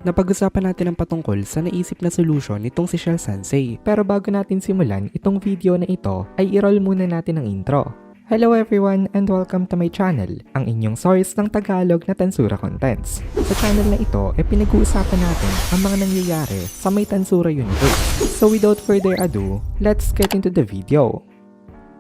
Napag-usapan natin ang patungkol sa naisip na solusyon nitong si Shell Sensei. Pero bago natin simulan itong video na ito, ay i-roll muna natin ang intro. Hello everyone and welcome to my channel, ang inyong source ng Tagalog na Tansura Contents. Sa channel na ito, pinag-uusapan natin ang mga nangyayari sa may Tansura universe. So without further ado, let's get into the video.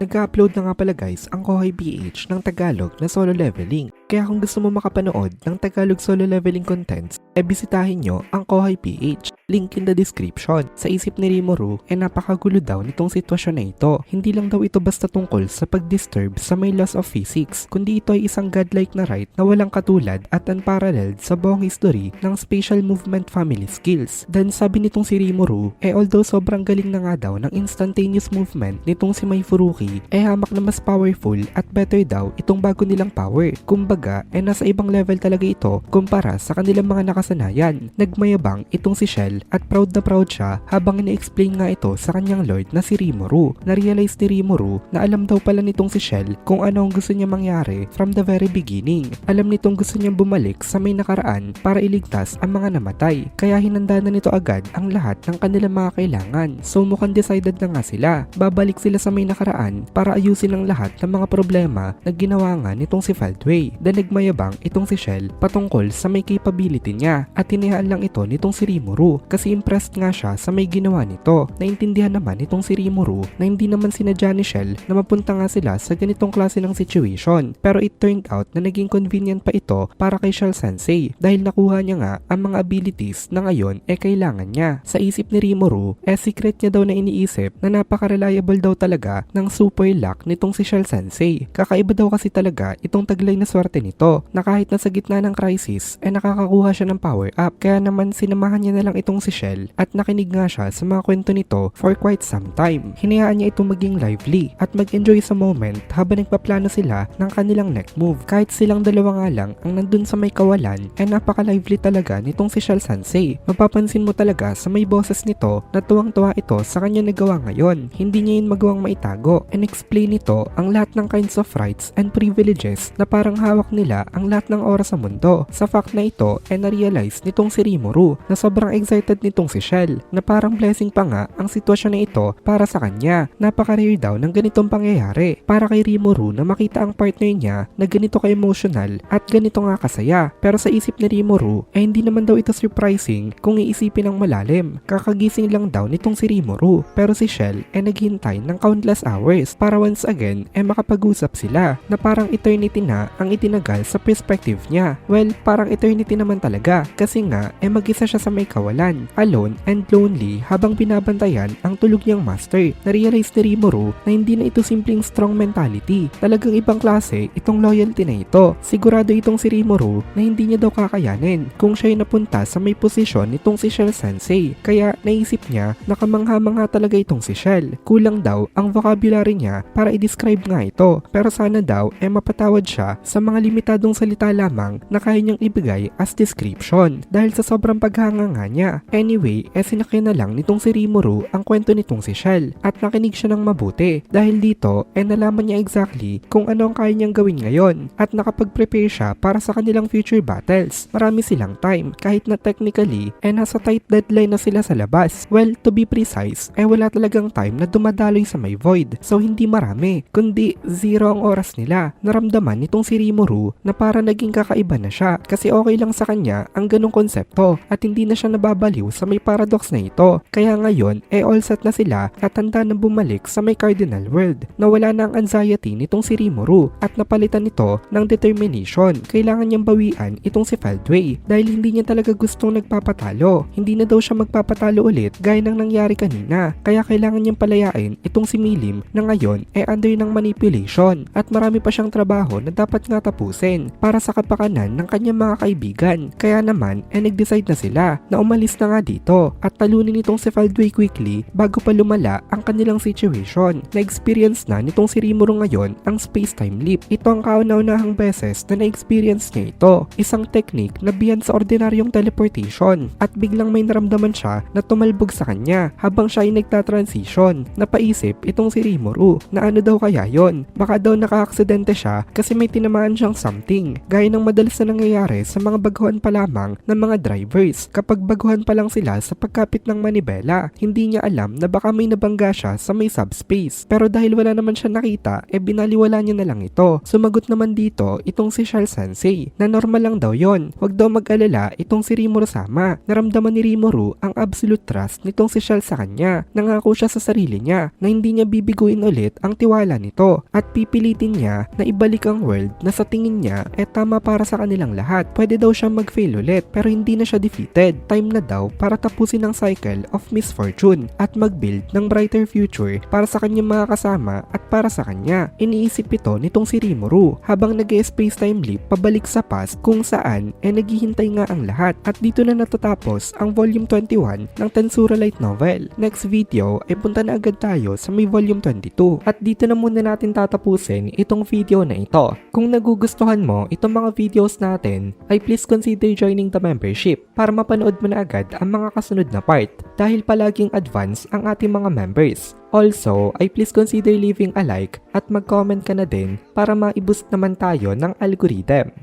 Nag-upload na nga pala guys ang Kohay PH ng Tagalog na solo leveling. Kaya kung gusto mo makapanood ng Tagalog solo leveling contents, bisitahin nyo ang Kohay PH. Link in the description. Sa isip ni Rimuru, napakagulo daw nitong sitwasyon na ito. Hindi lang daw ito basta tungkol sa pag-disturb sa may laws of physics, kundi ito ay isang godlike na right na walang katulad at unparalleled sa buong history ng spatial movement family skills. Then sabi nitong si Rimuru, although sobrang galing na nga daw ng instantaneous movement nitong si Mai Furuki, hamak na mas powerful at better daw itong bago nilang power. Kumbaga, nasa ibang level talaga ito kumpara sa kanilang mga nakasanayan. Nagmayabang itong si Shell at proud na proud siya habang ina-explain nga ito sa kanyang lord na si Rimuru. Na-realize ni Rimuru na alam daw pala nitong si Shell kung ano ang gusto niya mangyari from the very beginning. Alam nitong gusto niyang bumalik sa may nakaraan para iligtas ang mga namatay. Kaya hinanda na nito agad ang lahat ng kanilang mga kailangan. So mukhang decided na nga sila. Babalik sila sa may nakaraan para ayusin ang lahat ng mga problema na ginawa nga nitong si Feldway. Then nagmayabang itong si Shell patungkol sa may capability niya at hinayaan lang ito nitong si Rimuru kasi impressed nga siya sa may ginawa nito. Naintindihan naman itong si Rimuru na hindi naman sinadya ni Shell na mapunta nga sila sa ganitong klase ng situation, pero it turned out na naging convenient pa ito para kay Shell Sensei dahil nakuha niya nga ang mga abilities na ngayon kailangan niya. Sa isip ni Rimuru, secret niya daw na iniisip na napaka-reliable daw talaga ng super luck nitong si Shell Sensei. Kakaiba daw kasi talaga itong taglay na swerte nito na kahit nasa gitna ng crisis nakakakuha siya ng power up. Kaya naman sinamahan niya na lang itong si Shell at nakinig nga siya sa mga kwento nito for quite some time. Hinayaan niya itong maging lively at mag-enjoy sa moment habang nagpaplano sila ng kanilang next move. Kahit silang dalawa nga lang ang nandun sa may kawalan, napaka-lively talaga nitong si Shell Sensei. Mapapansin mo talaga sa may boses nito na tuwang-tuwa ito sa kanya nagawa ngayon. Hindi niya yun magawang maitago and explain nito ang lahat ng kinds of rights and privileges na parang hawak nila ang lahat ng oras sa mundo. Sa fact na ito, na-realize nitong si Rimuru na sobrang excited nitong si Shell na parang blessing pa nga ang sitwasyon na ito para sa kanya. Napaka-rare daw ng ganitong pangyayari para kay Rimuru na makita ang partner niya na ganito ka-emotional at ganito nga kasaya. Pero sa isip ni Rimuru, hindi naman daw ito surprising kung iisipin ng malalim. Kakagising lang daw nitong si Rimuru pero si Shell naghintay ng countless hours para once again makapag-usap sila na parang eternity na ang itinagal sa perspective niya. Well, parang eternity naman talaga kasi nga mag-isa siya sa may kawalan, alone and lonely habang binabantayan ang tulog niyang master. Na-realize ni Rimuru na hindi na ito simpleng strong mentality. Talagang ibang klase itong loyalty na ito. Sigurado itong si Rimuru na hindi niya daw kakayanin kung siya ay napunta sa may posisyon nitong si Shell Sensei. Kaya naisip niya na kamangha-mangha talaga itong si Shell. Kulang daw ang vocabulary niya para i-describe nga ito. Pero sana daw mapatawad siya sa mga limitadong salita lamang na kaya niyang ibigay as description dahil sa sobrang paghanga nga niya. Anyway, sinakyan na lang nitong si Rimuru ang kwento nitong si Shell at nakinig siya ng mabuti dahil dito nalaman niya exactly kung ano ang kaya niyang gawin ngayon at nakapag-prepare siya para sa kanilang future battles. Marami silang time kahit na technically nasa tight deadline na sila sa labas. Well, to be precise, wala talagang time na dumadaloy sa may void. So hindi marami, kundi zero ang oras nila. Naramdaman nitong si Rimuru na para naging kakaiba na siya kasi okay lang sa kanya ang ganong konsepto at hindi na siya nababaliw sa may paradox na ito. Kaya ngayon, all set na sila at handa na bumalik sa may cardinal world. Nawala na ang anxiety nitong si Rimuru at napalitan nito ng determination. Kailangan niyang bawian itong si Feldway dahil hindi niya talaga gustong nagpapatalo. Hindi na daw siya magpapatalo ulit gaya ng nangyari kanina. Kaya kailangan niyang palayain itong si Milim na ngayon under ng manipulation at marami pa siyang trabaho na dapat nga tapusin para sa kapakanan ng kanyang mga kaibigan. Kaya naman nag-decide na sila na umalis na nga dito at talunin itong si Feldway quickly bago pa lumala ang kanilang situation. Na-experience na nitong si Rimuru ngayon ang space-time leap. Ito ang kauna-unahang beses na na-experience niya ito. Isang technique na beyond sa ordinaryong teleportation at biglang may naramdaman siya na tumalbog sa kanya habang siya ay nagtatransition. Napaisip itong si Rimuru na ano daw kaya yon. Baka daw naka-aksidente siya kasi may tinamaan siyang ng something, gaya ng madalas na nangyayari sa mga baguhan pa lamang ng mga drivers. Kapag baguhan pa lang sila sa pagkapit ng manibela, hindi niya alam na baka may nabangga siya sa may subspace. Pero dahil wala naman siya nakita, binaliwala niya na lang ito. Sumagot naman dito itong si Charles Sensei na normal lang daw yon. Huwag daw mag-alala itong si Rimuru-sama. Naramdaman ni Rimuru ang absolute trust nitong si Charles sa kanya. Nangako siya sa sarili niya na hindi niya bibiguin ulit ang tiwala nito at pipilitin niya na ibalik ang world na sa tingin niya tama para sa kanilang lahat. Pwede daw siya mag-fail ulit pero hindi na siya defeated. Time na daw para tapusin ang cycle of misfortune at mag-build ng brighter future para sa kanyang mga kasama at para sa kanya. Iniisip ito nitong si Rimuru habang nag-space time leap pabalik sa past kung saan naghihintay nga ang lahat. At dito na natatapos ang volume 21 ng Tensura Light Novel. Next video punta na agad tayo sa may volume 22 at dito na muna natin tatapusin itong video na ito. Kung nagugustuhan mo itong mga videos natin ay please consider joining the membership para mapanood mo na agad ang mga kasunod na part dahil palaging advance ang ating mga members. Also, ay please consider leaving a like at mag-comment ka na din para ma-boost naman tayo ng algorithm.